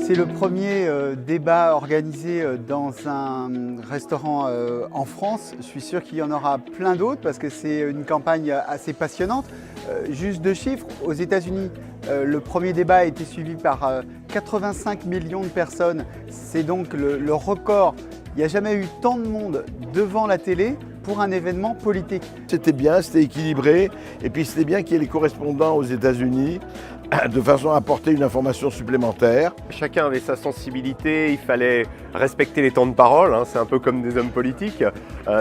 C'est le premier débat organisé dans un restaurant en France. Je suis sûr qu'il y en aura plein d'autres parce que c'est une campagne assez passionnante. Juste deux chiffres, aux États-Unis, le premier débat a été suivi par 85 millions de personnes. C'est donc le record. Il n'y a jamais eu tant de monde devant la télé pour un événement politique. C'était bien, c'était équilibré, et puis c'était bien qu'il y ait les correspondants aux États-Unis de façon à apporter une information supplémentaire. Chacun avait sa sensibilité, il fallait respecter les temps de parole, c'est un peu comme des hommes politiques.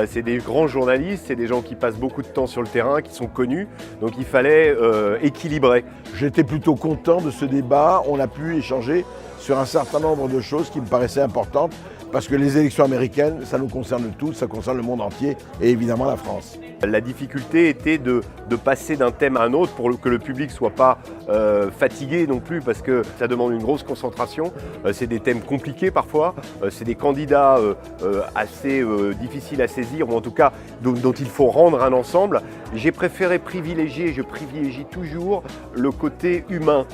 C'est des grands journalistes, c'est des gens qui passent beaucoup de temps sur le terrain, qui sont connus, donc il fallait équilibrer. J'étais plutôt content de ce débat, on a pu échanger sur un certain nombre de choses qui me paraissaient importantes, parce que les élections américaines, ça nous concerne tous, ça concerne le monde entier et évidemment la France. La difficulté était de passer d'un thème à un autre pour que le public ne soit pas fatigué non plus, parce que ça demande une grosse concentration. C'est des thèmes compliqués parfois, c'est des candidats assez difficiles à saisir, ou en tout cas dont il faut rendre un ensemble. J'ai préféré privilégier, je privilégie toujours le côté humain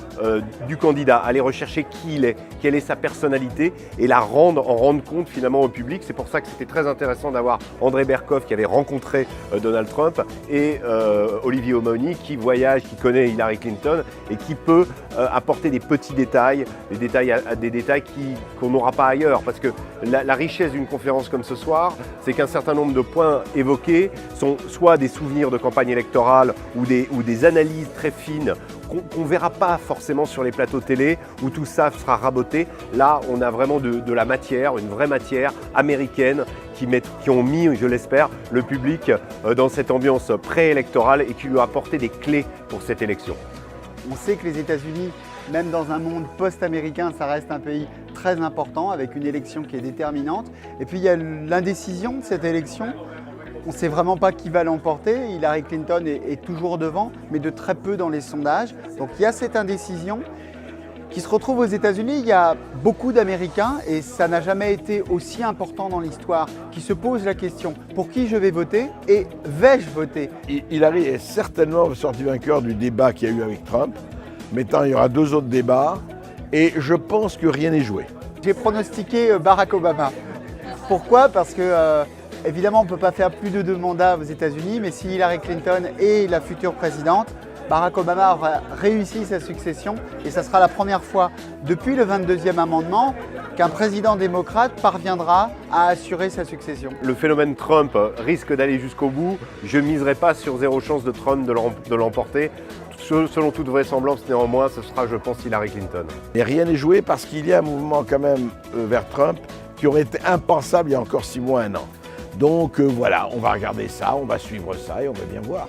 du candidat, aller rechercher qui il est, quelle est sa personnalité et en rendre compte finalement au public. C'est pour ça que c'était très intéressant d'avoir André Berkoff qui avait rencontré Donald Trump et Olivier O'Mahony qui voyage, qui connaît Hillary Clinton et qui peut apporter des petits détails, des détails qu'on n'aura pas ailleurs. Parce que la richesse d'une conférence comme ce soir, c'est qu'un certain nombre de points évoqués sont soit des souvenirs de campagne électorale ou des analyses très fines qu'on ne verra pas forcément sur les plateaux télé où tout ça sera raboté. Là, on a vraiment de la matière, une vraie matière américaine qui ont mis, je l'espère, le public dans cette ambiance préélectorale et qui lui a apporté des clés pour cette élection. On sait que les États-Unis, même dans un monde post-américain, ça reste un pays très important avec une élection qui est déterminante. Et puis il y a l'indécision de cette élection. On ne sait vraiment pas qui va l'emporter. Hillary Clinton est toujours devant, mais de très peu dans les sondages. Donc il y a cette indécision qui se retrouve aux États-Unis. Il y a beaucoup d'Américains, et ça n'a jamais été aussi important dans l'histoire, qui se posent la question « pour qui je vais voter et vais-je voter ?» Hillary est certainement sortie vainqueur du débat qu'il y a eu avec Trump. Maintenant, il y aura deux autres débats, et je pense que rien n'est joué. J'ai pronostiqué Barack Obama. Pourquoi ? Parce que évidemment, on ne peut pas faire plus de 2 mandats aux États-Unis, mais si Hillary Clinton est la future présidente, Barack Obama aura réussi sa succession et ça sera la première fois depuis le 22e amendement qu'un président démocrate parviendra à assurer sa succession. Le phénomène Trump risque d'aller jusqu'au bout. Je ne miserai pas sur zéro chance de Trump de l'emporter. Selon toute vraisemblance, néanmoins, ce sera, je pense, Hillary Clinton. Et rien n'est joué parce qu'il y a un mouvement quand même vers Trump qui aurait été impensable il y a encore 6 mois, 1 an. Donc voilà, on va regarder ça, on va suivre ça et on va bien voir.